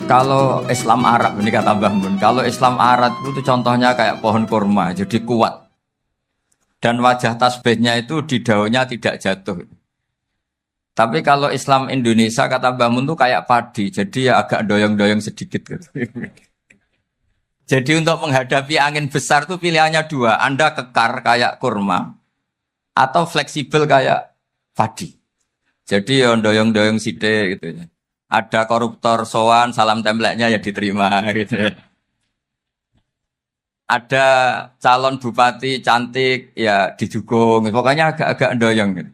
Kalau Islam Arab ini kata Mbah Mun, kalau Islam Arab itu contohnya kayak pohon kurma, jadi kuat. Dan wajah tasbihnya itu di daunnya tidak jatuh. Tapi kalau Islam Indonesia kata Mbah Mun itu kayak padi, jadi ya agak doyong-doyong sedikit gitu. Jadi untuk menghadapi angin besar itu pilihannya dua, Anda kekar kayak kurma atau fleksibel kayak padi. Jadi ya doyong-doyong sithik gitu ya. Ada koruptor sowan, salam templeknya ya diterima gitu. Ada calon bupati cantik ya didukung. Pokoknya agak-agak doyong gitu.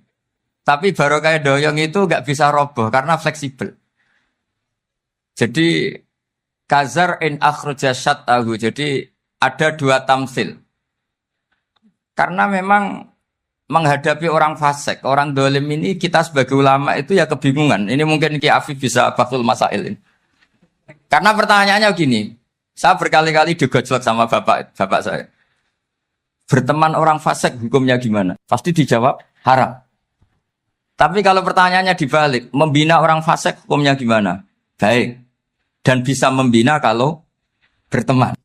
Tapi baru kayak doyong itu nggak bisa roboh karena fleksibel. Jadi kazar in akhraja syatahu. Jadi ada dua tamsil. Karena memang menghadapi orang fasik, orang dolim ini kita sebagai ulama itu ya kebingungan. Ini mungkin Ki Afif bisa bahsul masail ini. Karena pertanyaannya gini, saya berkali-kali digojlok sama bapak saya. Berteman orang fasik hukumnya gimana? Pasti dijawab haram. Tapi kalau pertanyaannya dibalik, membina orang fasik hukumnya gimana? Baik. Dan bisa membina kalau berteman.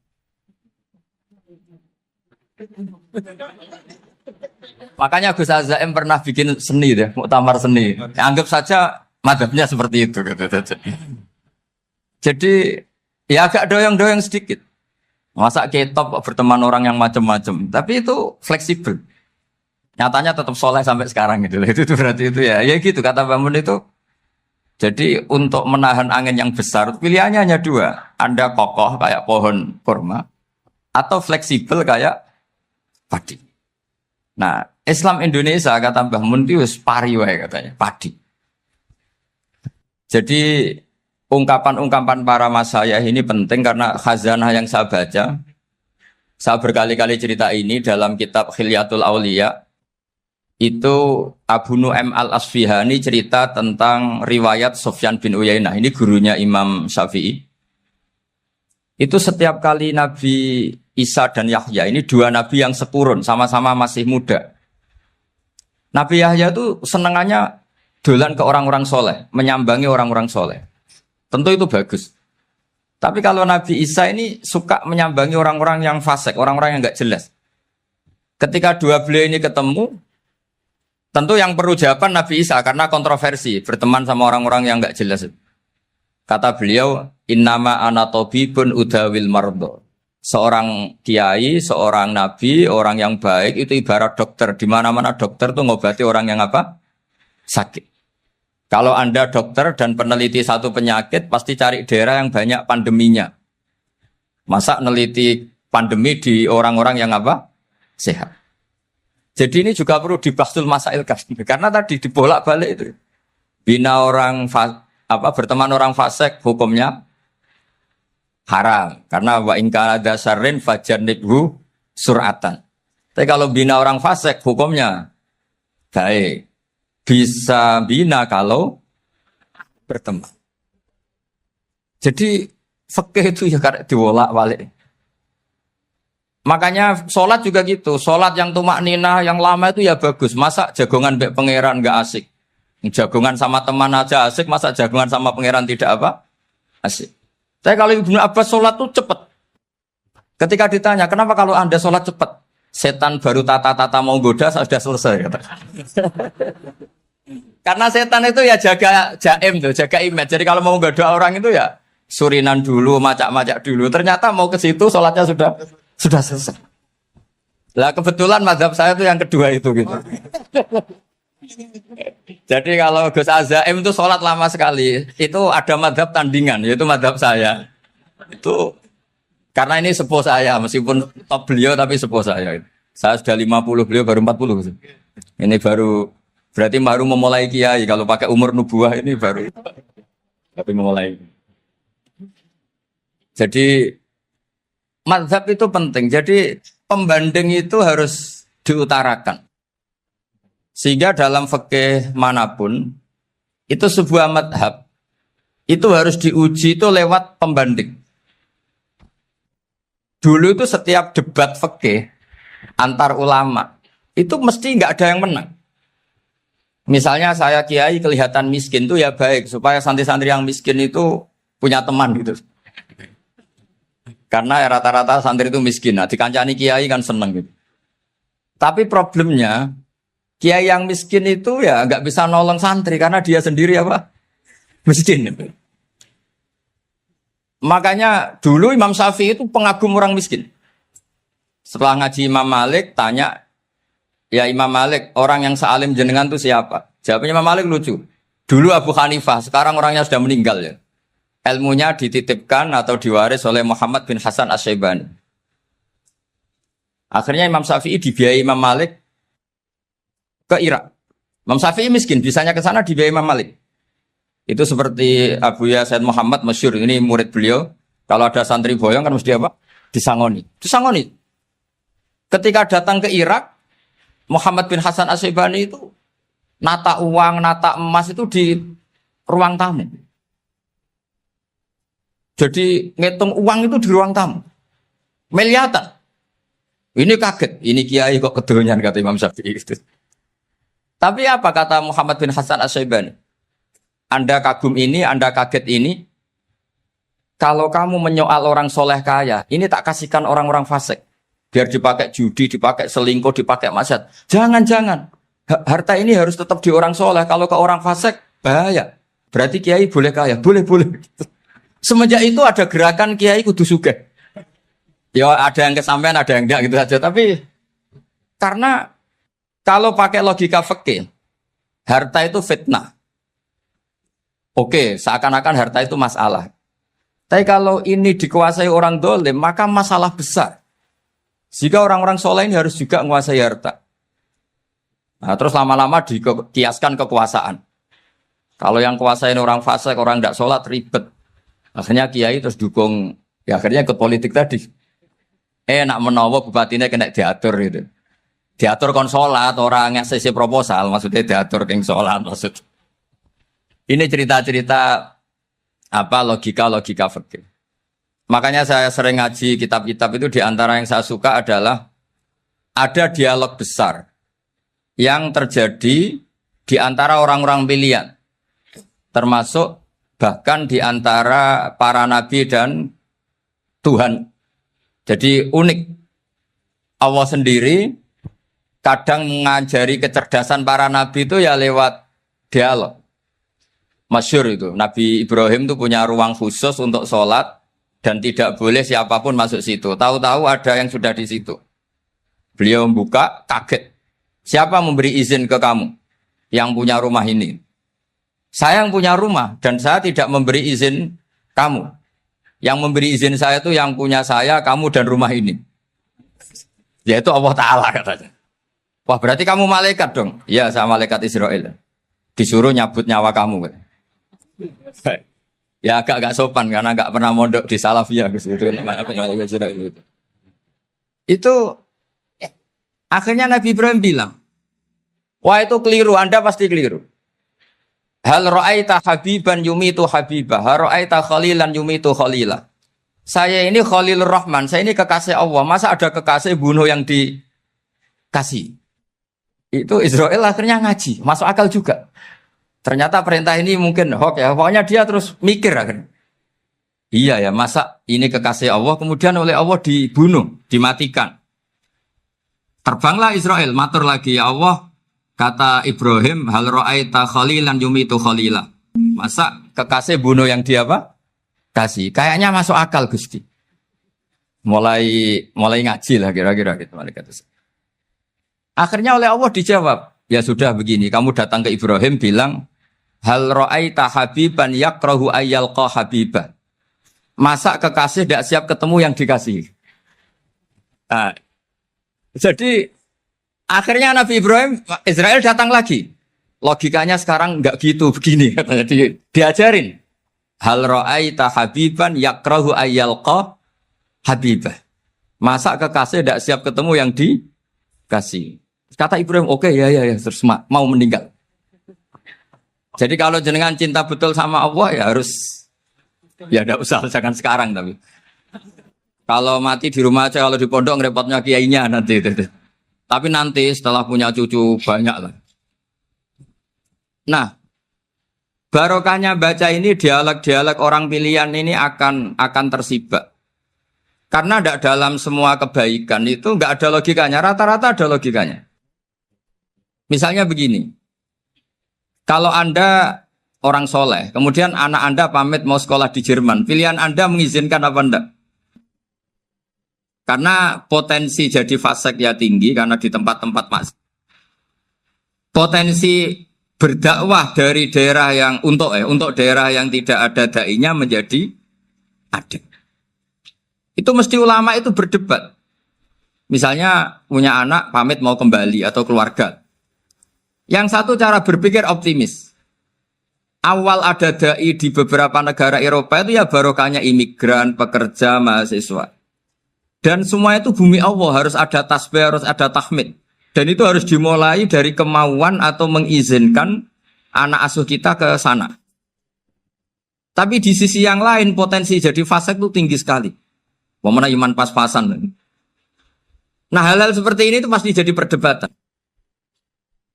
Makanya Gus Azaim pernah bikin seni deh, muktamar seni. Anggap saja madhabnya seperti itu. Jadi ya agak doyong-doyong sedikit. Masa ketop berteman orang yang macam-macam. Tapi itu fleksibel. Nyatanya tetap soleh sampai sekarang gitu. Itu berarti itu ya gitu kata Bangun itu. Jadi untuk menahan angin yang besar pilihannya hanya dua. Anda kokoh kayak pohon kurma atau fleksibel kayak padi. Nah, Islam Indonesia kata Mbah Mun itu pari wae katanya, padi. Jadi ungkapan-ungkapan para masyayikh ini penting karena khazanah yang saya baca. Saya berkali-kali cerita ini dalam kitab Khilyatul Auliya. Itu Abu Nu'aim Al-Asfihani cerita tentang riwayat Sufyan bin Uyainah. Ini gurunya Imam Syafi'i. Itu setiap kali Nabi Isa dan Yahya, ini dua nabi yang sekurun, sama-sama masih muda. Nabi Yahya itu senengannya dolan ke orang-orang soleh, menyambangi orang-orang soleh. Tentu itu bagus. Tapi kalau Nabi Isa ini suka menyambangi orang-orang yang fasik, orang-orang yang nggak jelas. Ketika dua beliau ini ketemu, tentu yang perlu jawaban Nabi Isa karena kontroversi, berteman sama orang-orang yang nggak jelas. Kata beliau, innama ana tabibun udawil mardo. Seorang kiai, seorang nabi, orang yang baik itu ibarat dokter. Di mana-mana dokter tuh ngobati orang yang apa? Sakit. Kalau Anda dokter dan peneliti satu penyakit, pasti cari daerah yang banyak pandeminya. Masa neliti pandemi di orang-orang yang apa? Sehat. Jadi ini juga perlu dibahsul masail karena tadi dibolak-balik itu. Bina orang berteman orang fasik hukumnya haram karena wa in kana dasarin fajanibhu suratan. Tapi kalau bina orang fasik hukumnya baik. Bisa bina kalau berteman. Jadi fikih itu ya karek diwolak-walik. Makanya sholat juga gitu. Sholat yang tumak ninah yang lama itu ya bagus. Masa jagongan mbek pangeran enggak asik. Jagongan sama teman aja asik, masa jagongan sama pangeran tidak apa? Asik. Tapi kalau Ibnu Abbas sholat tuh cepat. Ketika ditanya, kenapa kalau Anda sholat cepat? Setan baru tata-tata mau goda, sudah selesai. Kata. Karena setan itu ya jaga jaim tuh, jaga image. Jadi kalau mau goda orang itu ya surinan dulu, macak-macak dulu. Ternyata mau ke situ sholatnya sudah selesai. Lah kebetulan mazhab saya itu yang kedua itu gitu. Jadi kalau Gus Azaim itu sholat lama sekali, itu ada madhab tandingan, yaitu madhab saya. Itu karena ini sepuh saya, meskipun top beliau tapi sepuh saya. Saya sudah 50, beliau baru 40. Ini berarti baru memulai kiai. Kalau pakai umur nubuah ini baru tapi memulai. Jadi madhab itu penting. Jadi pembanding itu harus diutarakan. Sehingga dalam fikih manapun, itu sebuah madhab, itu harus diuji itu lewat pembanding. Dulu itu setiap debat fikih antar ulama, itu mesti nggak ada yang menang. Misalnya saya kiai kelihatan miskin tuh ya baik supaya santri-santri yang miskin itu punya teman gitu. Karena rata-rata santri itu miskin. Nah, dikancani kiai kan seneng gitu. Tapi problemnya kiai yang miskin itu ya nggak bisa nolong santri karena dia sendiri apa? Miskin. Makanya dulu Imam Syafi'i itu pengagum orang miskin. Setelah ngaji Imam Malik tanya, ya Imam Malik, orang yang sealim jenengan itu siapa? Jawabnya Imam Malik lucu. Dulu Abu Hanifah, sekarang orangnya sudah meninggal ya. Ilmunya dititipkan atau diwaris oleh Muhammad bin Hasan Asy-Syaibani. Akhirnya Imam Syafi'i dibiayai Imam Malik ke Irak. Imam Syafi'i miskin, bisanya ke sana dibiayai Imam Malik. Itu seperti Abu Ya Said Muhammad masyhur, ini murid beliau. Kalau ada santri boyong kan mesti apa? Disangoni. Disangoni. Ketika datang ke Irak, Muhammad bin Hasan Asy-Syaibani itu nata uang, nata emas itu di ruang tamu. Jadi ngitung uang itu di ruang tamu. Miliatan. Ini kaget, ini kiai kok kedonyan kata Imam Syafi'i itu. Tapi apa kata Muhammad bin Hasan Asy-Syaibani? Anda kagum ini, Anda kaget ini. Kalau kamu menyoal orang soleh kaya, ini tak kasihkan orang-orang fasik. Biar dipakai judi, dipakai selingkuh, dipakai maksiat. Jangan-jangan. Harta ini harus tetap di orang soleh. Kalau ke orang fasik, bahaya. Berarti kiai boleh kaya. Boleh-boleh. Semenjak itu ada gerakan kiai kudu sugih. Ya ada yang kesampaian, ada yang enggak gitu saja. Tapi karena kalau pakai logika fikih, harta itu fitnah. Oke, seakan-akan harta itu masalah. Tapi kalau ini dikuasai orang dolim, maka masalah besar. Jika orang-orang soleh ini harus juga menguasai harta. Nah, terus lama-lama dikiaskan kekuasaan. Kalau yang kuasain orang fasik, orang tidak sholat, ribet. Akhirnya kiai terus dukung, ya akhirnya ikut politik tadi. Nak menawa bupatinya kena diatur gitu. Diatur kon sholat, orang yang sesi proposal, maksudnya diatur keng sholat maksud. Ini cerita-cerita apa logika-logika fikih. Makanya saya sering ngaji kitab-kitab itu, di antara yang saya suka adalah ada dialog besar yang terjadi di antara orang-orang pilihan, termasuk bahkan di antara para nabi dan Tuhan. Jadi unik. Allah sendiri kadang mengajari kecerdasan para nabi itu ya lewat dialog. Masyhur itu, Nabi Ibrahim itu punya ruang khusus untuk sholat, dan tidak boleh siapapun masuk situ. Tahu-tahu ada yang sudah di situ. Beliau membuka, kaget. Siapa memberi izin ke kamu yang punya rumah ini? Saya yang punya rumah dan saya tidak memberi izin kamu. Yang memberi izin saya itu yang punya saya, kamu dan rumah ini. Yaitu Allah Ta'ala katanya. Wah berarti kamu malaikat dong? Iya saya malaikat Israel. Disuruh nyabut nyawa kamu. Ya agak sopan karena agak pernah mondok di Salafiyah gitu. Itu akhirnya Nabi Ibrahim bilang, wah itu keliru, Anda pasti keliru. Hal ra'aita habiban yumitu habibah, hal ra'aita khalilan yumitu khalilah. Saya ini Khalilur Rahman, saya ini kekasih Allah. Masa ada kekasih bunuh yang dikasih? Itu Israel akhirnya ngaji, masuk akal juga. Ternyata perintah ini mungkin hoax ya. Pokoknya dia terus mikir akhirnya. Iya ya, masa ini kekasih Allah kemudian oleh Allah dibunuh, dimatikan. Terbanglah Israel, matur lagi ya Allah, kata Ibrahim, hal ra'aita khalilan yumitu khalilah. Masa kekasih bunuh yang dia apa? Kasih. Kayaknya masuk akal Gusti. Mulai ngaji lah kira-kira gitu malaikat. Akhirnya oleh Allah dijawab, ya sudah begini, kamu datang ke Ibrahim bilang, hal ra'aita habiban yakrahu ayyalqa habibah. Masa kekasih tidak siap ketemu yang dikasih. Nah, jadi akhirnya Nabi Ibrahim, Israel datang lagi. Logikanya sekarang enggak gitu, begini katanya. Diajarin. Hal ra'aita habiban yakrahu ayyalqa habibah. Masa kekasih tidak siap ketemu yang dikasih. Kata Ibrahim, oke, ya, terus mau meninggal. Jadi kalau jenengan cinta betul sama Allah ya harus, ya tidak usah, jangan sekarang tapi. Kalau mati di rumah aja, kalau di pondok ngerepotnya kiainya nanti. Tapi nanti setelah punya cucu banyak lah. Nah, barokahnya baca ini dialog-dialog orang pilihan ini akan tersibak. Karena tidak dalam semua kebaikan itu nggak ada logikanya, rata-rata ada logikanya. Misalnya begini, kalau Anda orang soleh, kemudian anak Anda pamit mau sekolah di Jerman, pilihan Anda mengizinkan apa enggak? Karena potensi jadi fasik ya tinggi, karena di tempat-tempat mas. Potensi berdakwah dari daerah yang untuk daerah yang tidak ada dai-nya menjadi ada. Itu mesti ulama itu berdebat. Misalnya punya anak pamit mau kembali atau keluarga. Yang satu cara berpikir optimis. Awal ada dai di beberapa negara Eropa itu ya barokahnya imigran, pekerja, mahasiswa. Dan semua itu bumi Allah, harus ada tasbih, harus ada tahmid. Dan itu harus dimulai dari kemauan atau mengizinkan anak asuh kita ke sana. Tapi di sisi yang lain potensi jadi fasik itu tinggi sekali. Mana iman pas-pasan. Nah hal-hal seperti ini itu pasti jadi perdebatan.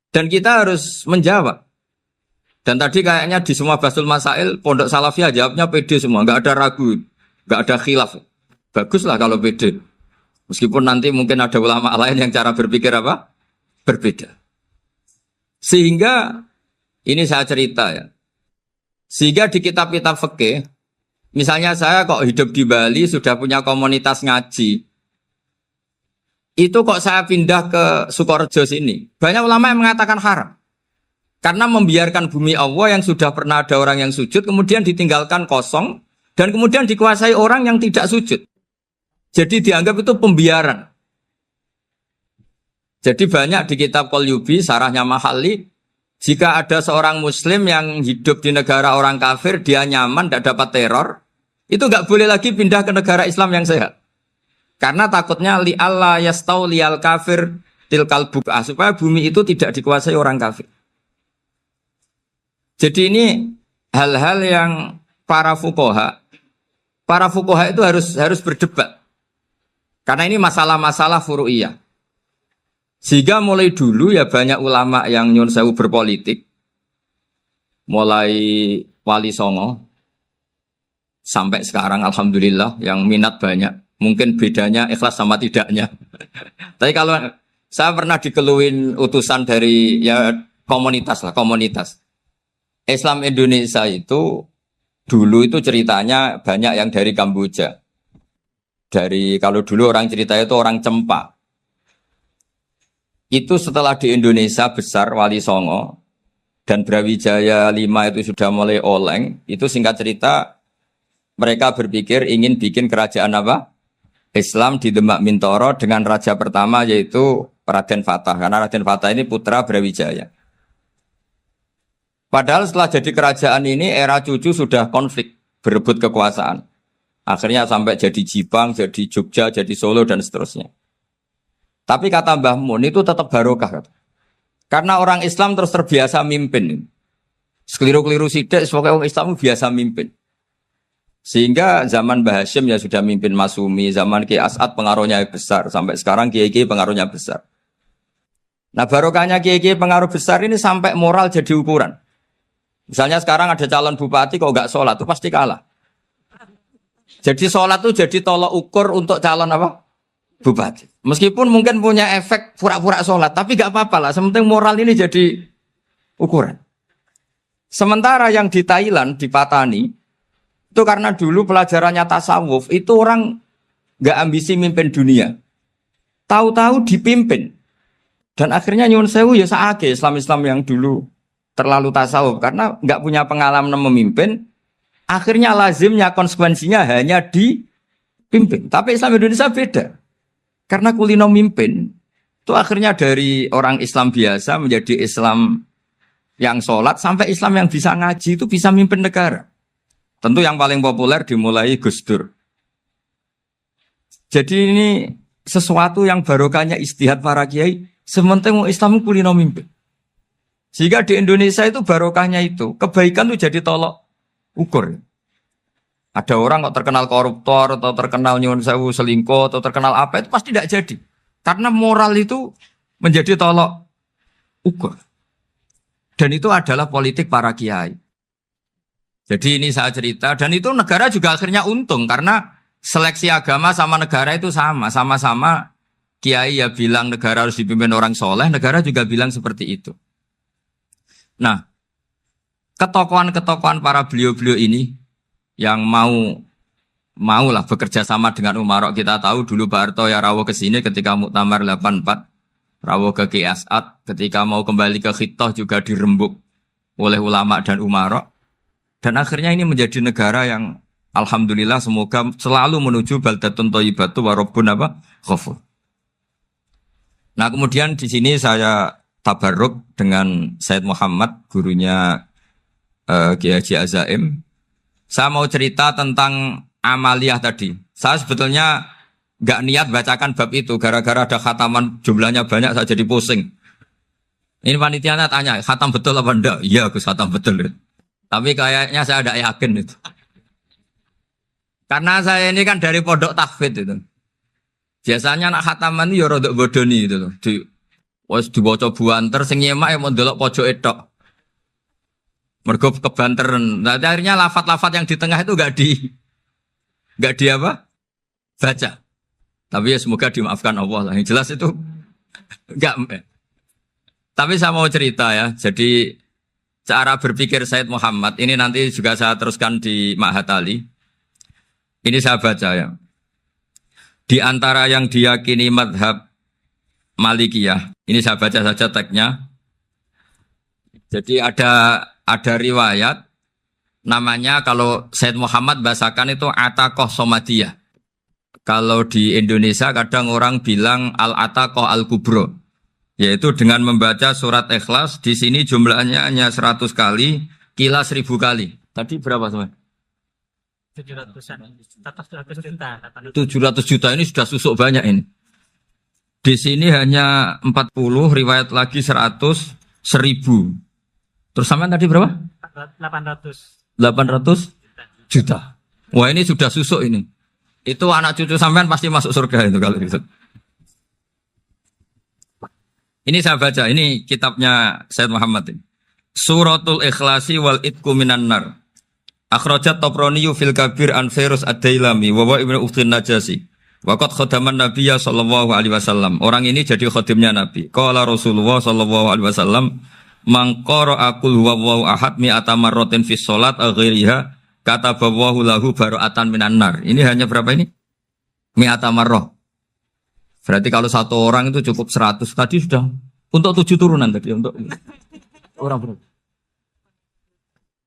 Dan kita harus menjawab. Dan tadi kayaknya di semua Basul Masail, Pondok Salafiyah jawabnya pede semua, nggak ada ragu, nggak ada khilaf. Baguslah kalau pede. Meskipun nanti mungkin ada ulama lain yang cara berpikir apa? Berbeda. Sehingga, ini saya cerita ya. Sehingga di kitab-kitab fikih, misalnya saya kok hidup di Bali, sudah punya komunitas ngaji. Itu kok saya pindah ke Sukorejo sini. Banyak ulama yang mengatakan haram. Karena membiarkan bumi Allah yang sudah pernah ada orang yang sujud, kemudian ditinggalkan kosong, dan kemudian dikuasai orang yang tidak sujud. Jadi dianggap itu pembiaran. Jadi banyak di kitab Qalyubi, sarahnya Mahalli, jika ada seorang muslim yang hidup di negara orang kafir, dia nyaman, tidak dapat teror, itu nggak boleh lagi pindah ke negara Islam yang sehat. Karena takutnya li'alla yastauliyal kafir tilkal buk'ah, supaya bumi itu tidak dikuasai orang kafir. Jadi ini hal-hal yang para fuqaha itu harus berdebat. Karena ini masalah-masalah furu'iyah. Sehingga mulai dulu ya banyak ulama yang nyun sewu berpolitik. Mulai Wali Songo sampai sekarang alhamdulillah yang minat banyak. Mungkin bedanya ikhlas sama tidaknya. Tapi kalau saya pernah dikeluhin utusan dari ya komunitas. Islam Indonesia itu dulu itu ceritanya banyak yang dari Kamboja. Kalau dulu orang cerita itu orang Cempa. Itu setelah di Indonesia besar Wali Songo dan Brawijaya 5 itu sudah mulai oleng, itu singkat cerita mereka berpikir ingin bikin kerajaan apa? Islam di Demak Mintoro dengan raja pertama yaitu Raden Fatah. Karena Raden Fatah ini putra Brawijaya. Padahal setelah jadi kerajaan ini era cucu sudah konflik, berebut kekuasaan. Akhirnya sampai jadi Jipang, jadi Jogja, jadi Solo dan seterusnya. Tapi kata Mbah Mun itu tetap barokah. Karena orang Islam terus terbiasa mimpin. Sekeliru-keliru sidik, pokoknya orang Islam biasa mimpin. Sehingga zaman Mbah Hashim ya sudah mimpin Masumi, zaman Ki As'ad pengaruhnya besar. Sampai sekarang Kiai-Kiai pengaruhnya besar. Nah barokahnya Kiai-Kiai pengaruh besar ini sampai moral jadi ukuran. Misalnya sekarang ada calon bupati kok nggak sholat, itu pasti kalah. Jadi sholat itu jadi tolok ukur untuk calon apa? Bupati. Meskipun mungkin punya efek pura-pura sholat, tapi nggak apa-apa lah. Sementing moral ini jadi ukuran. Sementara yang di Thailand, di Patani, itu karena dulu pelajarannya tasawuf, itu orang nggak ambisi mimpin dunia. Tahu-tahu dipimpin. Dan akhirnya nyuwun sewu ya saake Islam-Islam yang dulu terlalu tasawuf karena nggak punya pengalaman memimpin, akhirnya lazimnya konsekuensinya hanya dipimpin. Tapi Islam Indonesia beda, karena kulino mimpin itu akhirnya dari orang Islam biasa menjadi Islam yang sholat sampai Islam yang bisa ngaji itu bisa mimpin negara. Tentu yang paling populer dimulai Gus Dur. Jadi ini sesuatu yang barokahnya istihad para kiai. Sementing Islam kulino mimpin. Sehingga di Indonesia itu barokahnya itu, kebaikan itu jadi tolok ukur. Ada orang kok terkenal koruptor, atau terkenal nyuwun sewu selingkuh, atau terkenal apa, itu pasti tidak jadi. Karena moral itu menjadi tolok ukur. Dan itu adalah politik para kiai. Jadi ini saya cerita, dan itu negara juga akhirnya untung karena seleksi agama sama negara itu sama-sama kiai ya bilang negara harus dipimpin orang soleh, negara juga bilang seperti itu. Nah, ketokohan-ketokohan para beliau-beliau ini yang mau lah bekerja sama dengan Umarok. Kita tahu dulu Pak Harto ya rawuh ke sini ketika Muktamar 84, rawuh ke Ki As'ad, ketika mau kembali ke Khittah juga dirembuk oleh ulama dan Umarok. Dan akhirnya ini menjadi negara yang alhamdulillah semoga selalu menuju baldatun thayyibatu wa rabbun ghafur. Nah, kemudian di sini saya tabarruk dengan Said Muhammad, gurunya Kiai Haji Azaim. Saya mau cerita tentang amaliyah tadi. Saya sebetulnya nggak niat bacakan bab itu, gara-gara ada khataman jumlahnya banyak saya jadi pusing. Ini panitianya tanya, khatam betul apa enggak? Iya, Gus, khatam betul. Tapi kayaknya saya tidak yakin itu. Karena saya ini kan dari pondok tahfidz itu. Biasanya anak khataman itu ya rada bodoni itu loh. Wes dibaca buanter sing nyemak mau ndelok pojok etok. Mergo kebanteran. Nah, akhirnya lafat-lafat yang di tengah itu enggak di apa? Baca. Tapi ya semoga dimaafkan Allah lah. Yang jelas itu enggak. Tapi saya mau cerita ya. Jadi cara berpikir Said Muhammad ini nanti juga saya teruskan di Ma'had Ali. Ini saya baca ya. Di antara yang diyakini madhab Malikiyah, ini saya baca saja teksnya. Jadi ada riwayat namanya kalau Said Muhammad bahasakan itu Ataqoh Somadiyah. Kalau di Indonesia kadang orang bilang Al-Ataqoh Al-Kubro. Yaitu dengan membaca surat Ikhlas, di sini jumlahnya hanya 100 kali, kila 1000 kali. Tadi berapa teman? 700 juta ini sudah susuk banyak ini. Di sini hanya 40, riwayat lagi 100, 1000. Terus sampai tadi berapa? 800 juta. Wah, ini sudah susuk ini. Itu anak cucu sampean pasti masuk surga itu kalau gitu. Ini saya baca, ini kitabnya Said Muhammad ini. Suratul Ikhlasi wal Itqu minan nar. Akhrajat Tabrani fil Kabir an Fairuz Ad-Dailami wa Ibnu Ukhtin Najasi. Waqad khadaman Nabiyya sallallahu alaihi wasallam. Orang ini jadi khadimnya Nabi. Qala Rasulullah sallallahu alaihi wasallam, "Man qara'a qul huwallahu ahad mi'ata marratin fi shalat ghairiha katabahu lahu bara'atan minan nar." Ini hanya berapa ini? Mi'ata marrah. Berarti kalau satu orang itu cukup 100. Tadi sudah untuk 7 turunan tadi untuk orang berapa?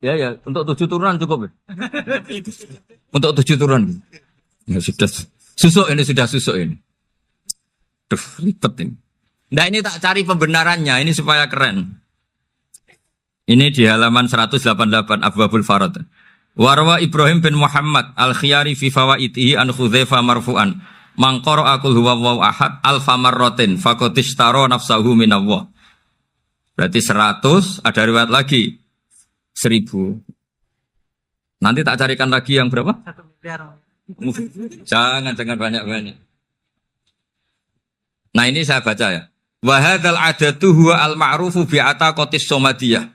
Ya, untuk 7 turunan cukup ya? Untuk 7 turunan. Ya sudah susuk ini. Duh, ribet ini. Nah, ini tak cari pembenarannya, ini supaya keren. Ini di halaman 188 Abwabul Farad. Warwa Ibrahim bin Muhammad Al-Khiyari fi fawaitihi an Khudzaifa marfu'an. Mangkoro akul huwallahu ahad alfa marrotin fakotishtaro nafsahu minallah. Berarti 100, ada riwayat lagi 1000. Nanti tak carikan lagi yang berapa? 1 miliar. Jangan banyak-banyak. Nah, ini saya baca ya. Wa hadzal adatu huwa al-ma'rufu bi ataqatis somadiyah.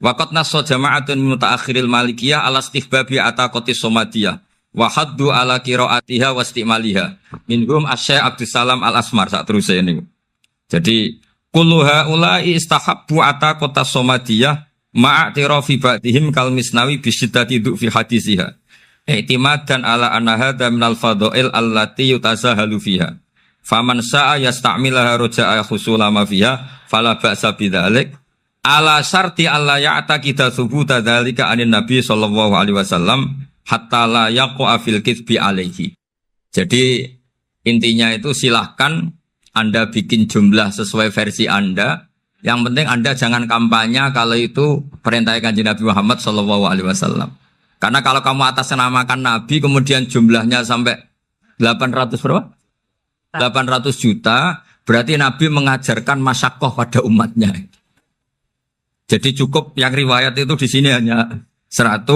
Wa qad nassa jama'atun min mutaakhiril malikiyah ala istihbabi ataqatis somadiyah. Wa haddu ala qiraatiha wa istimaliha. Minhum Asy-Syaikh Abdus Salam Al-Asmar sak terusé niku. Jadi kullu haula'i istahabbu ataqatas somadiyah ma'a tirafi ba'dihim kal misnawi bi syiddati fi hadisiha. I'timadan ala anna hadza minal fadha'il allati yutasahalu fiha. Faman sa'a yasta'milaha roja'a khusula ma fiha fala ba'sa bidzalik ala syarti alla ya'taqida thubuta dzalika anin nabi sallallahu alaihi wasallam hatta la yaqa fil kitsbi alaihi. Jadi intinya itu silahkan Anda bikin jumlah sesuai versi Anda. Yang penting Anda jangan kampanye kalau itu perintah Kanjeng Nabi Muhammad sallallahu alaihi wasallam. Karena kalau kamu atasnamakan Nabi kemudian jumlahnya sampai 800 berapa? 800 juta, berarti Nabi mengajarkan masyakoh pada umatnya. Jadi cukup yang riwayat itu di sini hanya 100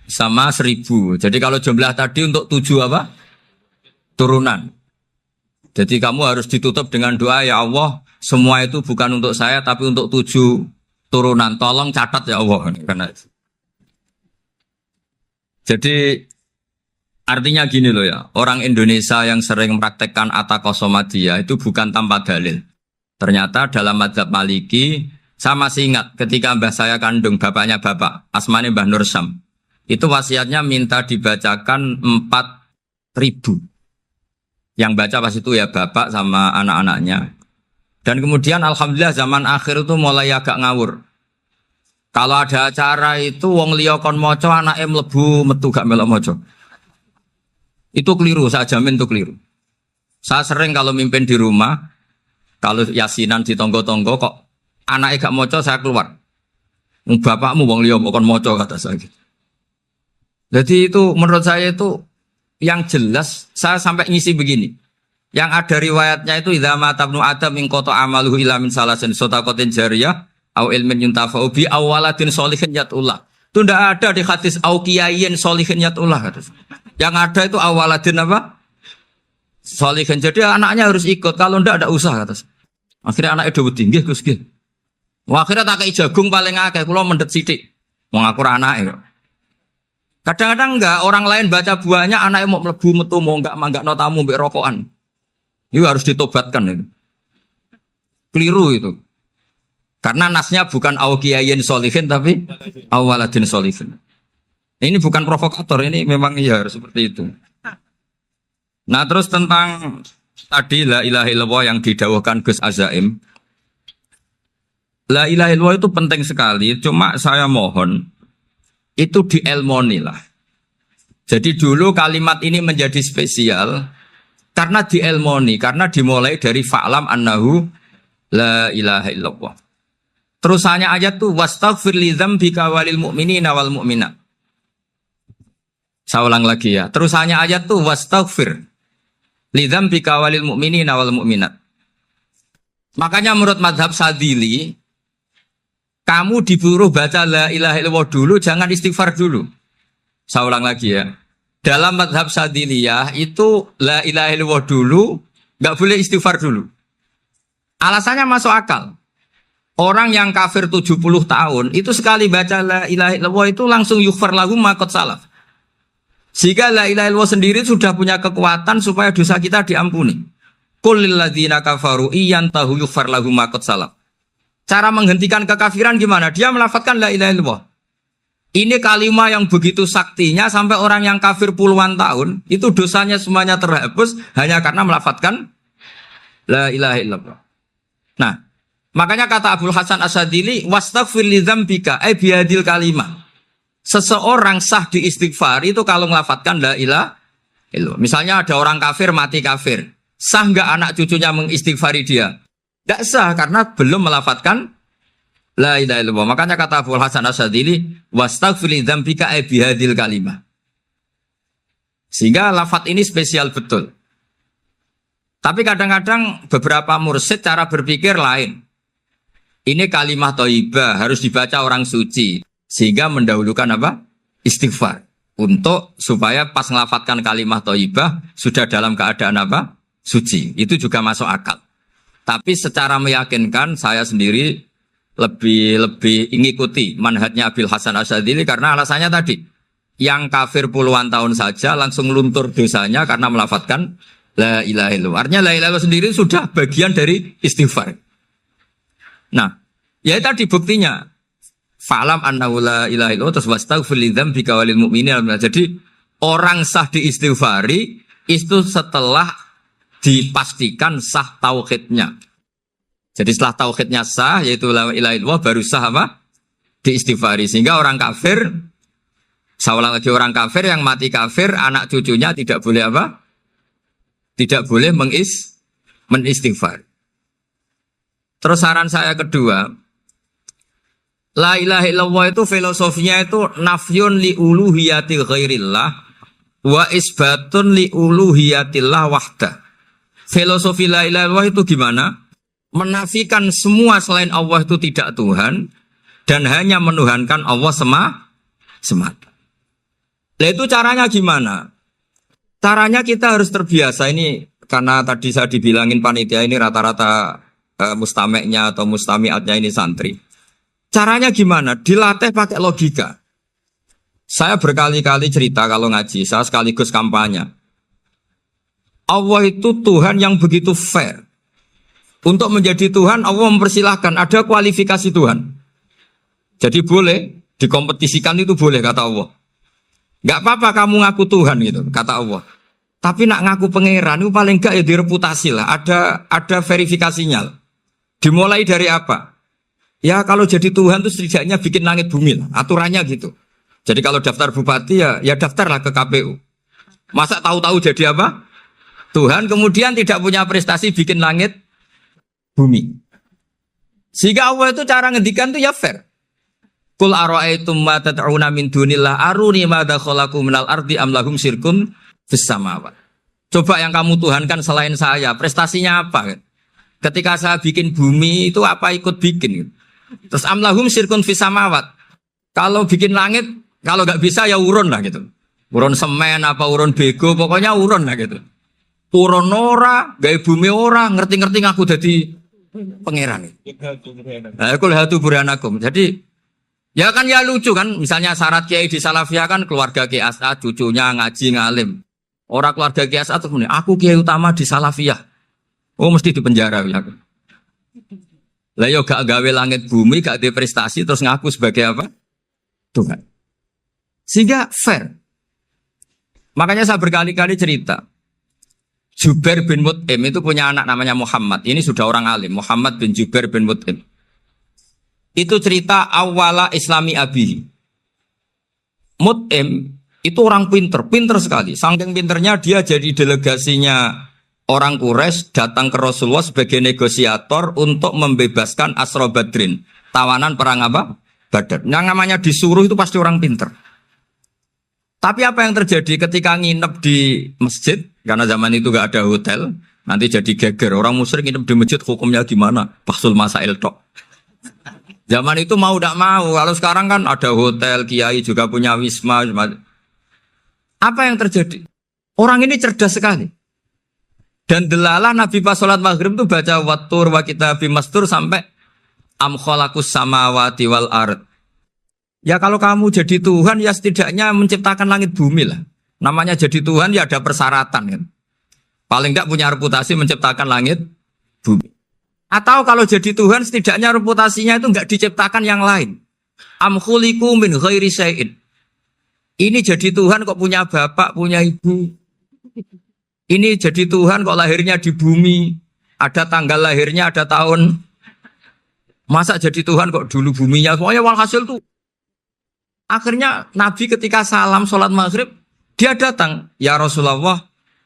sama 1000. Jadi kalau jumlah tadi untuk 7 apa? Turunan. Jadi kamu harus ditutup dengan doa, ya Allah, semua itu bukan untuk saya tapi untuk 7 turunan. Tolong catat ya Allah. Karena jadi artinya gini loh ya, orang Indonesia yang sering mempraktekkan atakosomadiyah itu bukan tanpa dalil. Ternyata dalam mazhab Maliki, saya masih ingat ketika mbah saya kandung, bapaknya bapak, asmane Mbah Nur Syam, itu wasiatnya minta dibacakan 4.000. Yang baca pas itu ya bapak sama anak-anaknya. Dan kemudian alhamdulillah zaman akhir itu mulai agak ngawur. Kalau ada acara itu wong liya kon maca anake mlebu metu gak melok maca. Itu keliru, saya jamin itu keliru. Saya sering kalau mimpin di rumah, kalau yasinan di tonggo-tonggo kok anaknya gak maca saya keluar. Bapakmu wong liya kon maca kata saya. Jadi itu menurut saya itu yang jelas saya sampai ngisi begini. Yang ada riwayatnya itu idza mata ibnu adam min qata amaluhu illa min salasin shadaqatin jariyah au ilmin yuntafa'u bi awaladin sholihin yatullah. Itu tidak ada di hadis au kiyayin sholihin yatullah. Yang ada itu awaladin apa? Sholihin. Jadi anaknya harus ikut. Kalau tidak ada usah kata. Akhirnya anaknya udah tinggi Gus nggih. Wah, akhirnya tak kei jagung paling akeh kula mendhet sithik. Wong aku ora anake. Kadang-kadang enggak, orang lain baca buahnya, anaknya mau melebu metu mau enggak manggakno tamu mbek rokokan. Itu harus ditobatkan itu. Keliru itu. Karena nasnya bukan auqiyayin sholihin tapi awaladin sholihin. Ini bukan provokator, ini memang ya harus seperti itu. Nah, terus tentang tadi la ilaha illallah yang didawahkan Gus Azaim. La ilaha illallah itu penting sekali, cuma saya mohon itu dielmoni lah. Jadi dulu kalimat ini menjadi spesial karena dielmoni, karena dimulai dari fa'lam annahu la ilaha illallah. Terusannya ayat tuh wastaghfir li dzambika walil mu'minina wal mu'minat. Saya ulang lagi ya. Terusannya ayat tuh wastaghfir li dzambika walil mu'minina wal mu'minat. Makanya menurut mazhab Sadili, kamu disuruh baca la ilaha illallah dulu, jangan istighfar dulu. Saya ulang lagi ya. Dalam mazhab Sadiliyah itu la ilaha illallah dulu, nggak boleh istighfar dulu. Alasannya masuk akal. Orang yang kafir 70 tahun, itu sekali baca la ilaha illallah itu langsung yughfar lahu ma qad salaf. Sehingga la ilaha illallah sendiri sudah punya kekuatan supaya dosa kita diampuni. Qul lil ladzina kafaru iyantahu yughfar lahum ma qad salaf. Cara menghentikan kekafiran gimana? Dia melafadzkan la ilaha illallah. Ini kalimat yang begitu saktinya sampai orang yang kafir puluhan tahun itu dosanya semuanya terhapus hanya karena melafadzkan la ilaha illallah. Nah, makanya kata Abdul Hasan Asadili wastaghfir li dzambika ay bihadil kalimah. Seseorang sah di istighfar itu kalau melafadzkan la ilaha illallah. Misalnya ada orang kafir mati kafir. Sah enggak anak cucunya mengistighfari dia? Tidak sah karena belum melafadzkan la ilaha illallah. Makanya kata Abu Hasan Asyadzili wastaghfir li dzambika ay bihadil kalimah. Sehingga lafadz ini spesial betul. Tapi kadang-kadang beberapa mursyid cara berpikir lain. Ini kalimat thayyibah harus dibaca orang suci sehingga mendahulukan apa? Istighfar. Untuk supaya pas ngelafadzkan kalimat thayyibah sudah dalam keadaan apa? Suci. Itu juga masuk akal. Tapi secara meyakinkan saya sendiri lebih mengikuti manhajnya Abil Hasan Asyadzili karena alasannya tadi yang kafir puluhan tahun saja langsung luntur dosanya karena melafadzkan la ilaha illallah. Artinya la ilaha illallah sendiri sudah bagian dari istighfar. Nah, ya tadi buktinya fa'lam annahu la ilaha illallah terus wastaghfir li dzambika walil mu'minina. Jadi orang sah diistighfari itu setelah dipastikan sah tauhidnya. Jadi setelah tauhidnya sah yaitu la ilaha illallah baru sah apa? Diistighfari. Sehingga orang kafir, saya ulang lagi, orang kafir yang mati kafir anak cucunya tidak boleh apa? Tidak boleh menistighfar. Terus saran saya kedua, la ilaha illallah itu filosofinya itu nafyun li uluhiyati ghairillah wa isbatun li uluhiyatillah wahdah. Filosofi la ilaha illallah itu gimana? Menafikan semua selain Allah itu tidak Tuhan dan hanya menuhankan Allah semata. Nah itu caranya gimana? Caranya kita harus terbiasa ini karena tadi saya dibilangin panitia ini rata-rata mustameknya atau mustamiatnya ini santri. Caranya gimana? Dilatih pakai logika. Saya berkali-kali cerita kalau ngaji, saya sekaligus kampanye. Allah itu Tuhan yang begitu fair. Untuk menjadi Tuhan, Allah mempersilahkan, ada kualifikasi Tuhan. Jadi boleh, dikompetisikan itu boleh, kata Allah. Gak apa-apa kamu ngaku Tuhan gitu, kata Allah. Tapi nak ngaku pangeran itu paling gak ya direputasi lah, ada verifikasinya. Dimulai dari apa? Ya kalau jadi Tuhan itu setidaknya bikin langit bumi lah, aturannya gitu. Jadi kalau daftar bupati ya daftarlah ke KPU. Masa tahu-tahu jadi apa? Tuhan kemudian tidak punya prestasi bikin langit bumi. Sehingga Allah itu cara ngendikan itu ya fair. Qul ara'aytum ma tad'una min dunillah aruni madza khalaqu minal ardi am lahum syirkun fis samawat. Coba yang kamu tuhankan selain saya, prestasinya apa? Ketika saya bikin bumi itu apa ikut bikin? Terus amlahum syirkun fis samawat. Kalau bikin langit, kalau nggak bisa ya urun lah gitu. Urun semen apa urun bego, pokoknya urun lah gitu. Urun ora, gawe bumi ora, ngerti-ngerti ngaku jadi pangeran. Kul hatu burhanakum. Jadi ya kan ya lucu kan, misalnya syarat kiai di Salafiyah kan keluarga Kiai As'ad, cucunya ngaji ngalim. Orang keluarga Kiai As'ad tuh aku kiai utama di Salafiyah. Oh mesti di penjara ya. Lah yo gak gawe langit bumi, gak ada prestasi terus ngaku sebagai apa? Tuhan. Sehingga fair. Makanya saya berkali-kali cerita. Jubair bin Mut'im itu punya anak namanya Muhammad. Ini sudah orang alim, Muhammad bin Jubair bin Mut'im. Itu cerita awala Islami Abi. Mut'im itu orang pinter sekali. Saking pinternya dia jadi delegasinya orang Quraisy datang ke Rasulullah sebagai negosiator untuk membebaskan Asra Badrin, tawanan perang apa? Badar. Yang namanya disuruh itu pasti orang pinter. Tapi apa yang terjadi ketika nginep di masjid? Karena zaman itu gak ada hotel, nanti jadi geger. Orang musyrik nginep di masjid hukumnya gimana? Bahsul masail tok. Zaman itu mau tidak mau. Kalau sekarang kan ada hotel, kiai juga punya wisma. Apa yang terjadi? Orang ini cerdas sekali. Dan delalah Nabi pas sholat maghrib itu baca wattur wa kitabim mastur sampai am khalaqus samawati wal ard. Ya kalau kamu jadi Tuhan ya setidaknya menciptakan langit bumi lah. Namanya jadi Tuhan ya ada persyaratan kan. Paling enggak punya reputasi menciptakan langit bumi. Atau kalau jadi Tuhan setidaknya reputasinya itu enggak diciptakan yang lain. Am khuliqu min ghairi syai'in. Ini jadi Tuhan kok punya bapak, punya ibu. Ini jadi Tuhan kok lahirnya di bumi, ada tanggal lahirnya, ada tahun. Masa jadi Tuhan kok dulu buminya, pokoknya walhasil tuh. Akhirnya Nabi ketika salam sholat maghrib, dia datang. Ya Rasulullah,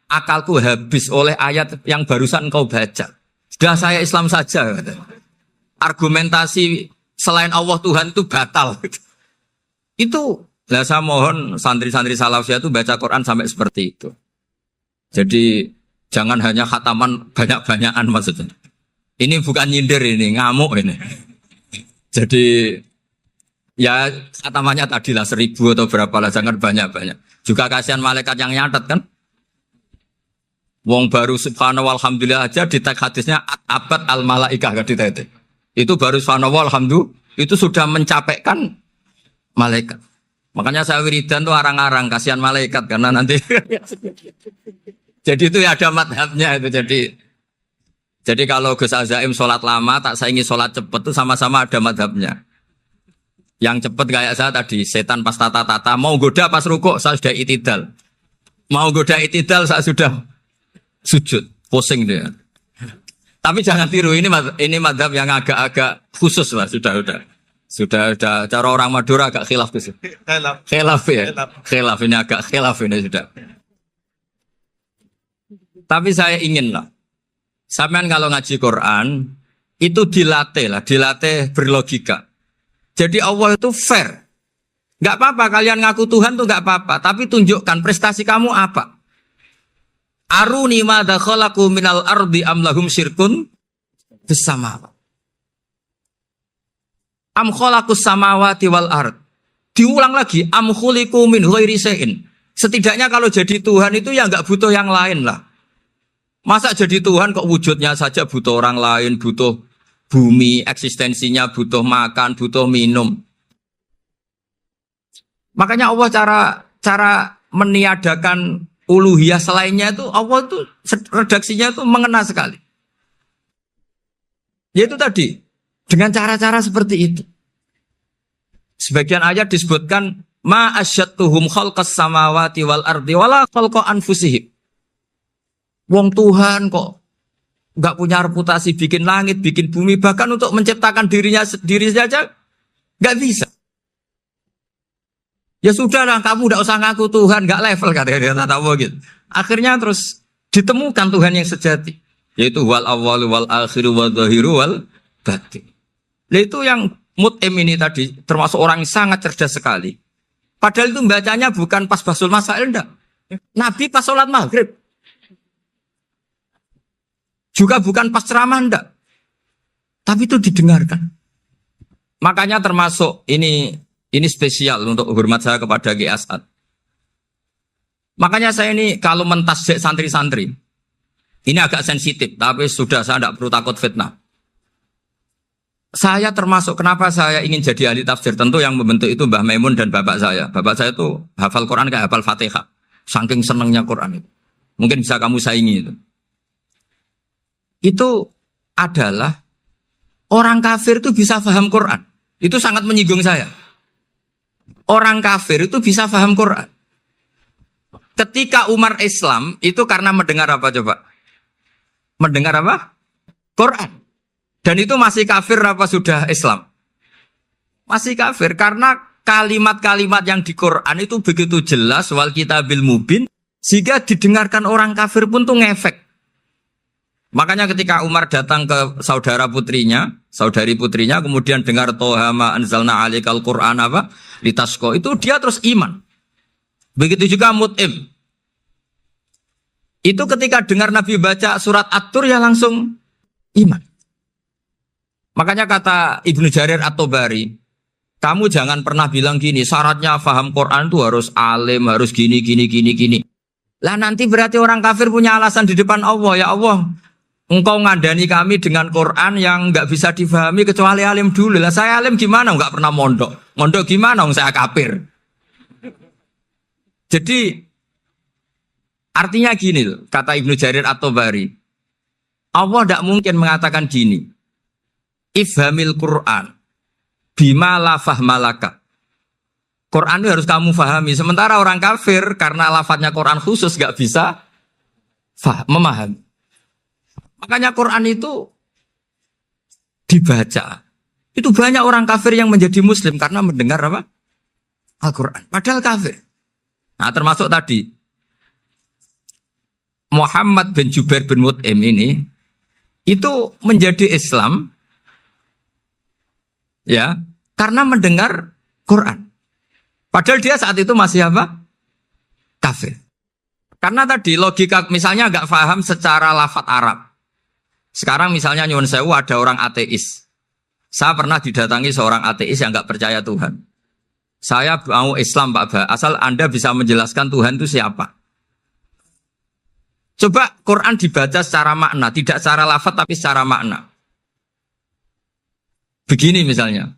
akalku habis oleh ayat yang barusan kau baca. Sudah saya Islam saja. Argumentasi selain Allah Tuhan itu batal. Itu, saya mohon santri-santri Salafiyah itu baca Quran sampai seperti itu. Jadi jangan hanya khataman banyak-banyakan maksudnya. Ini bukan nyindir ini, ngamuk ini. Jadi ya khatamannya tadilah 1000 atau berapa lah, jangan banyak-banyak. Juga kasihan malaikat yang nyatet kan. Wong baru subhanallah alhamdulillah aja di teks hadisnya abad al malaikah kan ditete. Itu baru subhanallah alhamdulillah itu sudah mencapaikan malaikat. Makanya saya wiridan tuh arang-arang kasihan malaikat karena nanti jadi itu ya ada madhabnya itu. Jadi kalau Gus Azaim sholat lama tak saingi sholat cepat itu sama-sama ada madhabnya. Yang cepat kayak saya tadi setan pas tata-tata mau goda pas rukuk saya sudah itidal. Mau goda itidal saya sudah sujud pusing dia. Tapi jangan tiru ini madhab yang agak-agak khusus lah sudah cara orang Madura agak khilaf itu. Khilaf ya. Khilaf ini agak khilaf ini sudah. Tapi saya ingin lah, sampean kalau ngaji Quran itu dilatih berlogika. Jadi Allah itu fair. Gak apa-apa kalian ngaku Tuhan tuh gak apa-apa, tapi tunjukkan prestasi kamu apa. Aruni madza khalaqu minal ardi am lahum syirkun fis samawati. Am khalaqus samawati wal ard. Diulang lagi, am khuliqu min ghairi syai'in. Setidaknya kalau jadi Tuhan itu ya gak butuh yang lain lah. Masa jadi Tuhan kok wujudnya saja butuh orang lain, butuh bumi eksistensinya butuh makan, butuh minum. Makanya Allah cara meniadakan uluhiyah selainnya itu Allah itu redaksinya itu mengena sekali. Yaitu tadi dengan cara-cara seperti itu. Sebagian ayat disebutkan ma asyattuhum khalqas samawati wal ardi wala khalqa anfusihim. Wong Tuhan kok nggak punya reputasi bikin langit, bikin bumi, bahkan untuk menciptakan dirinya sendiri saja nggak bisa. Ya sudahlah, kamu nggak usah ngaku Tuhan, nggak level katanya dia tahu gitu. Akhirnya terus ditemukan Tuhan yang sejati, yaitu wal awwalu wal akhiru wal zahiru wal batin. Nah itu yang Mut'im ini tadi termasuk orang yang sangat cerdas sekali. Padahal itu bacanya bukan pas basul masail, enggak. Nabi pas sholat maghrib. Juga bukan pas ceramah, enggak. Tapi itu didengarkan. Makanya termasuk ini spesial untuk hormat saya kepada Ki As'ad. Makanya saya ini kalau mentasjek santri-santri, ini agak sensitif, tapi sudah saya tidak perlu takut fitnah. Saya termasuk kenapa saya ingin jadi ahli tafsir, tentu yang membentuk itu Mbah Maimun dan bapak saya. Bapak saya itu hafal Quran kayak hafal Fatihah. Saking senangnya Quran itu. Mungkin bisa kamu saingi itu. Itu adalah orang kafir itu bisa paham Quran. Itu sangat menyinggung saya. Orang kafir itu bisa paham Quran. Ketika Umar Islam itu karena mendengar apa coba? Mendengar apa? Quran. Dan itu masih kafir apa sudah Islam? Masih kafir karena kalimat-kalimat yang di Quran itu begitu jelas wal kitabil mubin sehingga didengarkan orang kafir pun tuh ngefek. Makanya ketika Umar datang ke saudari putrinya, kemudian dengar Toha ma anzalna alaikal Qur'an apa? Litasqa, itu dia terus iman. Begitu juga Mut'im. Itu ketika dengar Nabi baca surat At-Tur ya langsung iman. Makanya kata Ibnu Jarir At-Tabari, kamu jangan pernah bilang gini, syaratnya paham Quran itu harus alim, harus gini. Lah nanti berarti orang kafir punya alasan di depan Allah, ya Allah, engkau ngandani kami dengan Quran yang nggak bisa difahami kecuali alim dulu. Lah saya alim gimana? Nggak pernah mondok. Mondok gimana? Saya kafir. Jadi artinya gini loh, kata Ibnu Jarir At-Tabari, Allah tidak mungkin mengatakan gini, ifhamil Quran bima la fahmalaka. Quran itu harus kamu fahami. Sementara orang kafir karena lafadznya Quran khusus nggak bisa memahami. Makanya Quran itu dibaca. Itu banyak orang kafir yang menjadi muslim karena mendengar apa? Al-Quran. Padahal kafir. Nah termasuk tadi Muhammad bin Jubair bin Mut'im ini itu menjadi Islam ya karena mendengar Quran. Padahal dia saat itu masih apa? Kafir. Karena tadi logika misalnya nggak paham secara lafadz Arab. Sekarang misalnya nyuwun sewu ada orang ateis. Saya pernah didatangi seorang ateis yang nggak percaya Tuhan. Saya mau Islam Pak Ba, asal Anda bisa menjelaskan Tuhan itu siapa. Coba Quran dibaca secara makna, tidak secara lafaz tapi secara makna. Begini misalnya,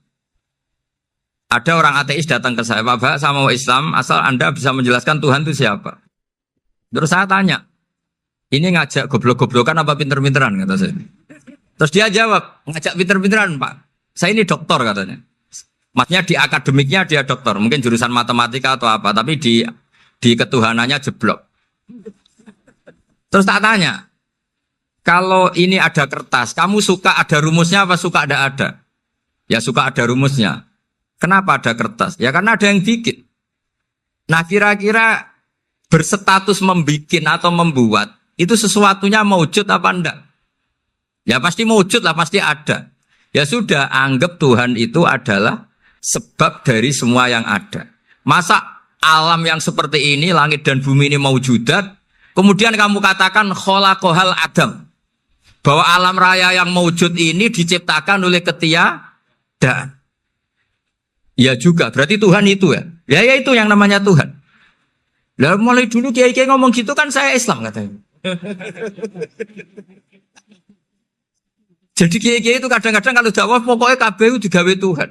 ada orang ateis datang ke saya, Pak Ba, saya mau Islam, asal Anda bisa menjelaskan Tuhan itu siapa. Terus saya tanya, ini ngajak goblok-goblokan apa pinter-pinteran kata saya. Terus dia jawab, ngajak pinter-pinteran Pak. Saya ini doktor katanya. Maksudnya di akademiknya dia doktor, mungkin jurusan matematika atau apa, tapi di ketuhanannya jeblok. Terus tak tanya, kalau ini ada kertas, kamu suka ada rumusnya apa suka ada? Ya suka ada rumusnya. Kenapa ada kertas? Ya karena ada yang bikin. Nah kira-kira berstatus membikin atau membuat, itu sesuatunya mewujud apa enggak? Ya pasti mewujud lah, pasti ada. Ya sudah, anggap Tuhan itu adalah sebab dari semua yang ada. Masa alam yang seperti ini, langit dan bumi ini maujudat, kemudian kamu katakan kholaqohal adam, bahwa alam raya yang mewujud ini diciptakan oleh ketiadaan. Ya juga, berarti Tuhan itu ya. Ya itu yang namanya Tuhan. Lah mulai dulu kiai-kiai ngomong gitu kan saya Islam katanya. Jadi kiai-kiai itu kadang-kadang kalau dakwah pokoknya kabeh digawe Tuhan.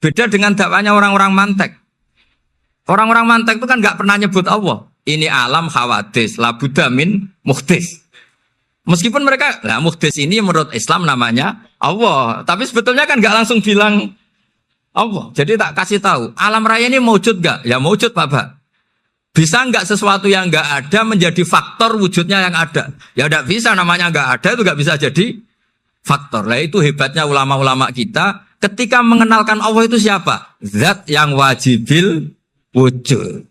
Beda dengan dakwanya orang-orang mantek. Orang-orang mantek itu kan nggak pernah nyebut Allah. Ini alam hawadis, la budda min muhdis. Meskipun mereka, nah muhdis ini menurut Islam namanya Allah. Tapi sebetulnya kan nggak langsung bilang Allah. Jadi tak kasih tahu, alam raya ini mewujud nggak? Ya mewujud Pak. Bisa nggak sesuatu yang nggak ada menjadi faktor wujudnya yang ada? Ya nggak bisa, namanya nggak ada itu nggak bisa jadi faktor. Nah itu hebatnya ulama-ulama kita. Ketika mengenalkan Allah itu siapa? Zat yang wajibil wujud.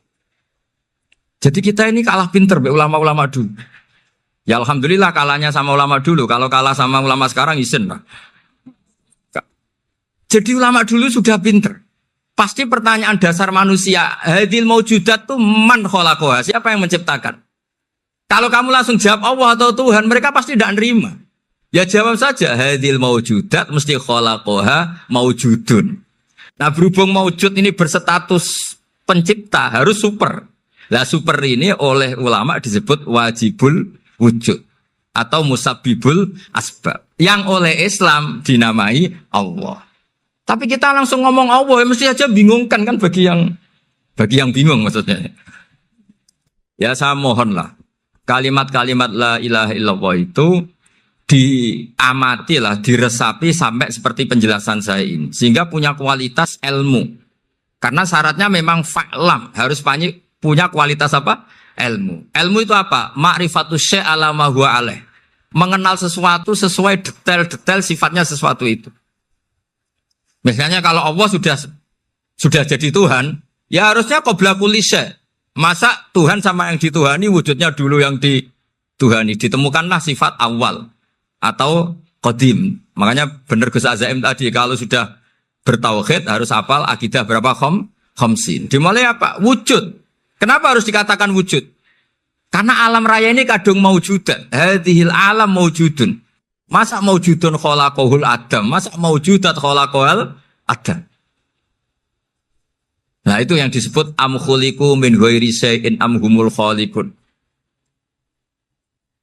Jadi kita ini kalah pinter be ulama-ulama dulu. Ya alhamdulillah kalahnya sama ulama dulu. Kalau kalah sama ulama sekarang isin lah. Jadi ulama dulu sudah pinter. Pasti pertanyaan dasar manusia, hadil maujudat tuh man khalaqaha? Siapa yang menciptakan? Kalau kamu langsung jawab Allah atau Tuhan, mereka pasti tidak nerima. Ya jawab saja, hadil maujudat mesti khalaqaha maujudun. Nah berhubung maujud ini berstatus pencipta, harus super. Nah super ini oleh ulama disebut wajibul wujud atau musabbibul asbab. Yang oleh Islam dinamai Allah. Tapi kita langsung ngomong Allah, ya mesti aja bingungkan kan bagi yang bingung maksudnya. Ya saya mohonlah kalimat-kalimat la ilaha illallah itu diamatilah, diresapi sampai seperti penjelasan saya ini, sehingga punya kualitas ilmu. Karena syaratnya memang fa'lam, harus punya kualitas apa? Ilmu. Ilmu itu apa? Ma'rifatus syai' ala ma huwa alaih. Mengenal sesuatu sesuai detail-detail sifatnya sesuatu itu. Misalnya kalau Allah sudah jadi Tuhan, ya harusnya qabla kulli syai'. Masa Tuhan sama yang dituhani wujudnya dulu yang dituhani. Ditemukanlah sifat awal atau qadim. Makanya benar Gus Azaim tadi, kalau sudah bertauhid harus hafal akidah berapa khamsin. Dimulai apa? Wujud. Kenapa harus dikatakan wujud? Karena alam raya ini kadung maujudan. Hadhil alam maujudun. Masa maujudun khalaqahul adam? Masa maujudat khalaqahul adam? Nah itu yang disebut am khuliqu min ghairi syai'in am humul khaliqun.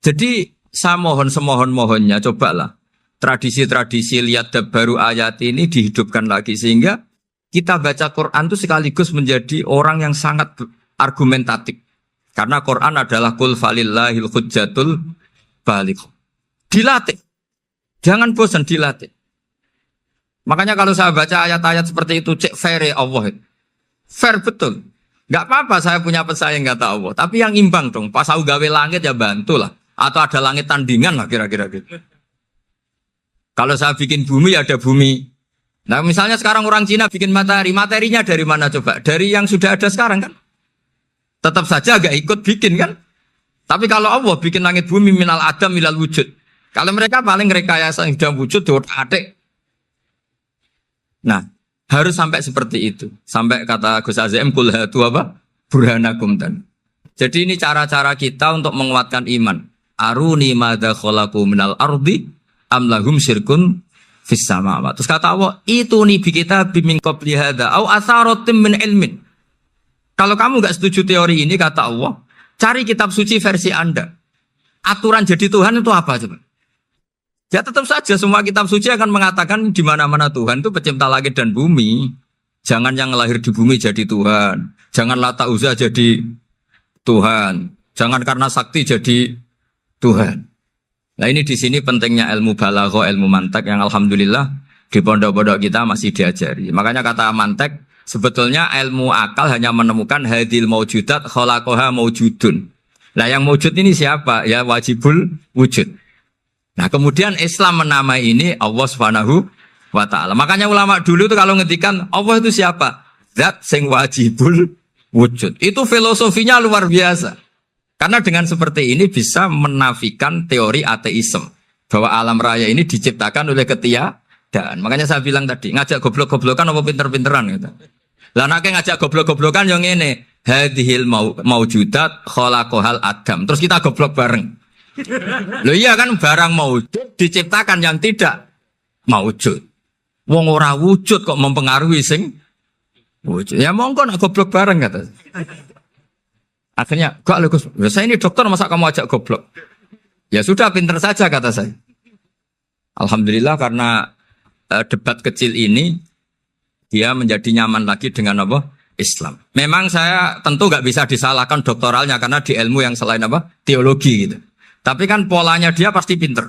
Jadi saya mohon semohon-mohonnya, cobalah tradisi-tradisi lihat baru ayat ini dihidupkan lagi, sehingga kita baca Quran itu sekaligus menjadi orang yang sangat argumentatif. Karena Quran adalah qul falillahil hujjatul baligh. Dilatih. Jangan bosan, dilatih. Makanya kalau saya baca ayat-ayat seperti itu, cek fair Allah. Fair betul. Gak apa-apa saya punya pesaing kata Allah. Tapi yang imbang dong. Pas aku gawe langit ya bantulah. Atau ada langit tandingan lah kira-kira gitu. Kalau saya bikin bumi ya ada bumi. Nah misalnya sekarang orang Cina bikin matahari. Materinya dari mana coba? Dari yang sudah ada sekarang kan? Tetap saja agak ikut bikin kan? Tapi kalau Allah bikin langit bumi minal adam minal wujud. Kalau mereka paling rekayasa yang sudah wujud adik. Nah, harus sampai seperti itu. Sampai kata Gus Azim kul hatu apa? Burhanakum tan. Jadi ini cara-cara kita untuk menguatkan iman. Aruni madza khalaqu minal ardi am lahum syirkun fis samawati. Terus kata Allah, itu nih bi kitab min qabli hadza au atharatin min ilmin. Kalau kamu enggak setuju teori ini kata Allah, cari kitab suci versi Anda. Aturan jadi Tuhan itu apa coba? Ya tetap saja semua kitab suci akan mengatakan di mana-mana Tuhan itu pencipta langit dan bumi. Jangan yang lahir di bumi jadi Tuhan. Jangan Lata Uzza jadi Tuhan. Jangan karena sakti jadi Tuhan. Nah ini di sini pentingnya ilmu balaghah, ilmu mantek yang alhamdulillah di pondok-pondok kita masih diajari. Makanya kata mantek sebetulnya ilmu akal hanya menemukan hadil maujudat khalaqaha maujudun. Nah yang maujud ini siapa? Ya wajibul wujud. Nah kemudian Islam menamai ini Allah Subhanahu wa ta'ala. Makanya ulama dulu itu kalau ngetikan Allah itu siapa? Zat sing wajibul wujud. Itu filosofinya luar biasa. Karena dengan seperti ini bisa menafikan teori ateisme. Bahwa alam raya ini diciptakan oleh ketiadaan. Makanya saya bilang tadi, ngajak goblok-goblokan apa pinter-pinteran gitu. Lah nek ngajak goblok-goblokan yang ngene, hadhil maujudat khalaqahal adam. Terus kita goblok bareng. Loh iya kan barang maujud diciptakan yang tidak maujud. Wong ora wujud kok mempengaruhi sing wujud. Ya monggo nak goblok bareng kata. Akhirnya, gak lho Gus, saya ini dokter masa kamu ajak goblok? Ya sudah pinter saja kata saya. Alhamdulillah karena debat kecil ini dia menjadi nyaman lagi dengan apa? Islam. Memang saya tentu nggak bisa disalahkan doktoralnya karena di ilmu yang selain apa? Teologi gitu. Tapi kan polanya dia pasti pinter.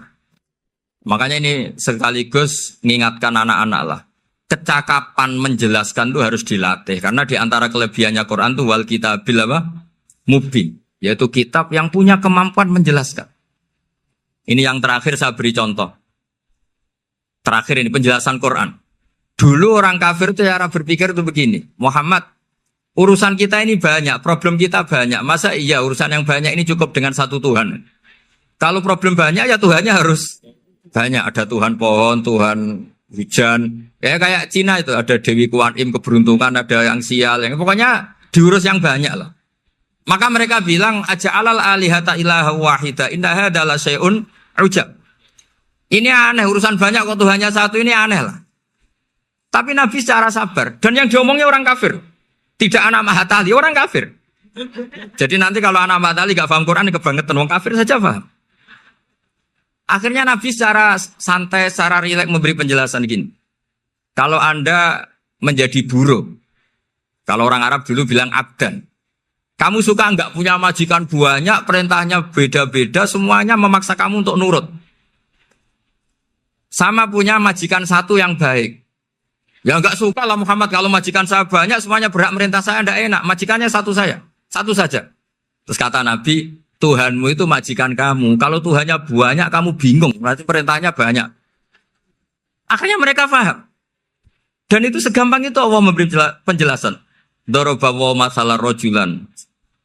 Makanya ini sekaligus mengingatkan anak-anak lah. Kecakapan menjelaskan itu harus dilatih karena di antara kelebihannya Quran itu wal kitabil apa? Mubin, yaitu kitab yang punya kemampuan menjelaskan. Ini yang terakhir saya beri contoh. Terakhir ini penjelasan Quran. Dulu orang kafir itu cara berpikir itu begini, Muhammad, urusan kita ini banyak, problem kita banyak. Masa iya urusan yang banyak ini cukup dengan satu Tuhan? Kalau problem banyak ya Tuhannya harus banyak. Ada Tuhan pohon, Tuhan hujan. Kayak Cina itu ada Dewi Kuan Im keberuntungan, ada yang sial, yang pokoknya diurus yang banyak lah. Maka mereka bilang aja'alal alihata ilaha wahida inna hadza la syai'un ujab. Ini aneh, urusan banyak kok Tuhannya satu, ini aneh lah. Tapi Nabi secara sabar, dan yang diomongnya orang kafir. Tidak anak Mahatali, orang kafir. Jadi nanti kalau anak Mahatali gak paham Quran, kebangetan, orang kafir saja paham. Akhirnya Nabi secara santai, secara rileks memberi penjelasan gini. Kalau Anda menjadi buruh, kalau orang Arab dulu bilang abdan. Kamu suka enggak punya majikan banyak, perintahnya beda-beda, semuanya memaksa kamu untuk nurut. Sama punya majikan satu yang baik. Ya enggak suka lah Muhammad kalau majikan saya banyak, semuanya berhak merintah saya, enggak enak. Majikannya satu saya, satu saja. Terus kata Nabi, Tuhanmu itu majikan kamu. Kalau Tuhannya banyak, kamu bingung. Berarti perintahnya banyak. Akhirnya mereka paham. Dan itu segampang itu Allah memberi penjelasan. Dorobawo masalah rojulan.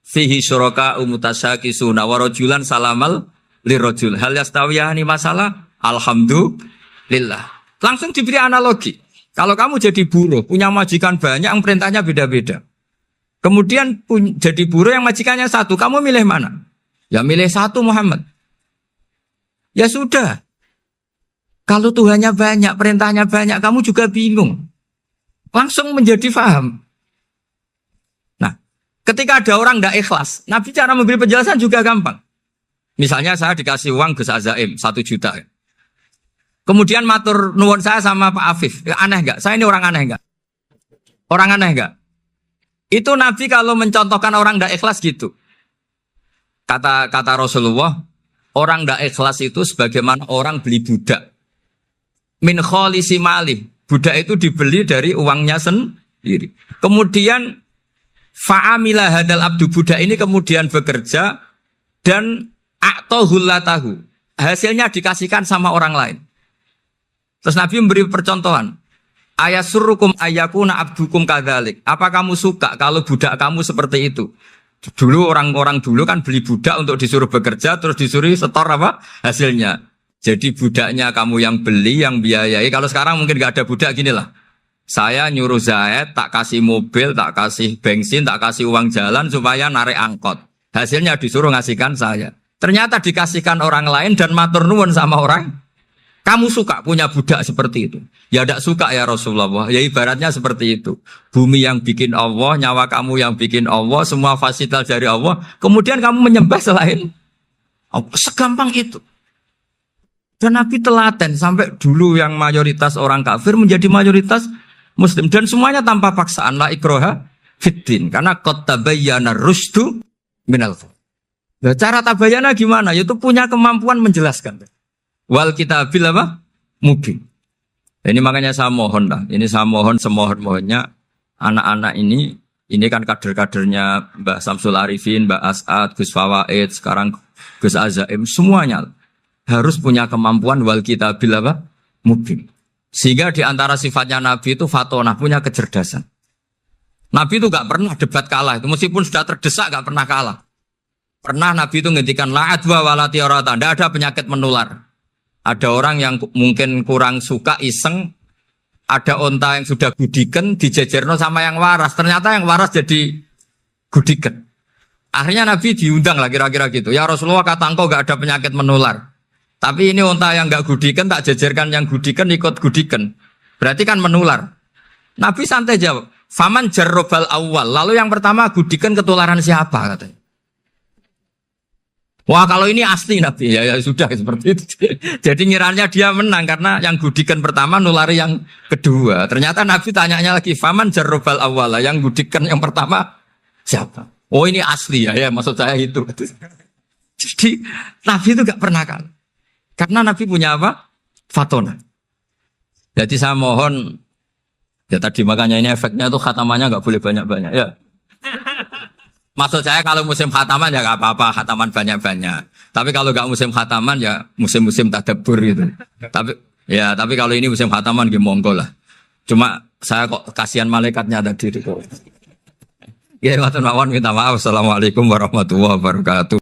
Fihi syuraka umutasyakisuna wa rojulan salamal lirojul. Hal yastawiyahani masalah. Alhamdulillah. Langsung diberi analogi. Kalau kamu jadi buruh, punya majikan banyak, yang perintahnya beda-beda. Kemudian jadi buruh yang majikannya satu. Kamu milih mana? Ya milih satu Muhammad. Ya sudah. Kalau Tuhannya banyak, perintahnya banyak, kamu juga bingung. Langsung menjadi faham. Nah, ketika ada orang tidak ikhlas, Nabi cara memberi penjelasan juga gampang. Misalnya saya dikasih uang Gus Azaim 1 juta. Kemudian matur nuwun saya sama Pak Afif. Aneh enggak? Saya ini orang aneh enggak? Orang aneh enggak? Itu Nabi kalau mencontohkan orang tidak ikhlas gitu. Kata Rasulullah, orang tidak ikhlas itu sebagaimana orang beli budak. Min kholisi malih. Budak itu dibeli dari uangnya sendiri. Kemudian fa'amila hadal abdu, budak ini kemudian bekerja dan a'tohullatahu. Hasilnya dikasihkan sama orang lain. Terus Nabi memberi percontohan. Ayasurrukum ayyakuna abdukum kadzalik. Apa kamu suka kalau budak kamu seperti itu? Dulu orang-orang dulu kan beli budak untuk disuruh bekerja terus disuruh setor apa? Hasilnya. Jadi budaknya kamu yang beli, yang biayai. Kalau sekarang mungkin gak ada budak gini lah. Saya nyuruh Zaid, tak kasih mobil, tak kasih bensin, tak kasih uang jalan supaya narik angkot. Hasilnya disuruh ngasihkan saya. Ternyata dikasihkan orang lain dan matur nuwun sama orang. Kamu suka punya budak seperti itu? Ya tidak suka ya Rasulullah. Ya ibaratnya seperti itu. Bumi yang bikin Allah, nyawa kamu yang bikin Allah, semua fasilitas dari Allah. Kemudian kamu menyembah selain Allah. Segampang itu. Dan Nabi telaten sampai dulu yang mayoritas orang kafir menjadi mayoritas Muslim. Dan semuanya tanpa paksaan. La ikroha fiddin. Karena qad tabayyana rusdu minal ghayy. Nah, cara tabayana gimana? Yaitu punya kemampuan menjelaskan. Wal kitabil apa? Mubin. Ini makanya saya mohon lah. Ini saya mohon semohon-mohonnya anak-anak ini kan kader-kadernya Mbak Samsul Arifin, Mbak As'ad, Gus Fawaid, sekarang Gus Azaim, semuanya harus punya kemampuan wal kitabil apa? Mubin. Sehingga di antara sifatnya Nabi itu fatonah, punya kecerdasan. Nabi itu gak pernah debat kalah. Itu meskipun sudah terdesak gak pernah kalah. Pernah Nabi itu ngendikan la'adwa walati orata. Tidak ada penyakit menular. Ada orang yang mungkin kurang suka iseng. Ada onta yang sudah gudiken dijejerno sama yang waras. Ternyata yang waras jadi gudiken. Akhirnya Nabi diundang lah kira-kira gitu. Ya Rasulullah kata engkau gak ada penyakit menular. Tapi ini onta yang gak gudiken tak jejerkan yang gudiken ikut gudiken. Berarti kan menular. Nabi santai jawab. Faman jarrobal awal. Lalu yang pertama gudiken ketularan siapa katanya. Wah kalau ini asli Nabi ya sudah seperti itu. Jadi ngiranya dia menang karena yang gudikan pertama nulari yang kedua. Ternyata Nabi tanyanya lagi, faman jarrobal awala, yang gudikan yang pertama siapa? Oh ini asli ya maksud saya itu. Jadi Nabi itu gak pernah kalah. Karena Nabi punya apa? Fatona. Jadi saya mohon, ya tadi makanya ini efeknya itu khatamannya gak boleh banyak-banyak ya. Maksud saya kalau musim khataman ya gak apa-apa, khataman banyak-banyak. Tapi kalau gak musim khataman ya musim-musim tadabbur gitu. Tapi kalau ini musim khataman ya monggo lah. Cuma saya kok kasihan malaikatnya tadi. Ya, matur mawon minta maaf. Assalamualaikum warahmatullahi wabarakatuh.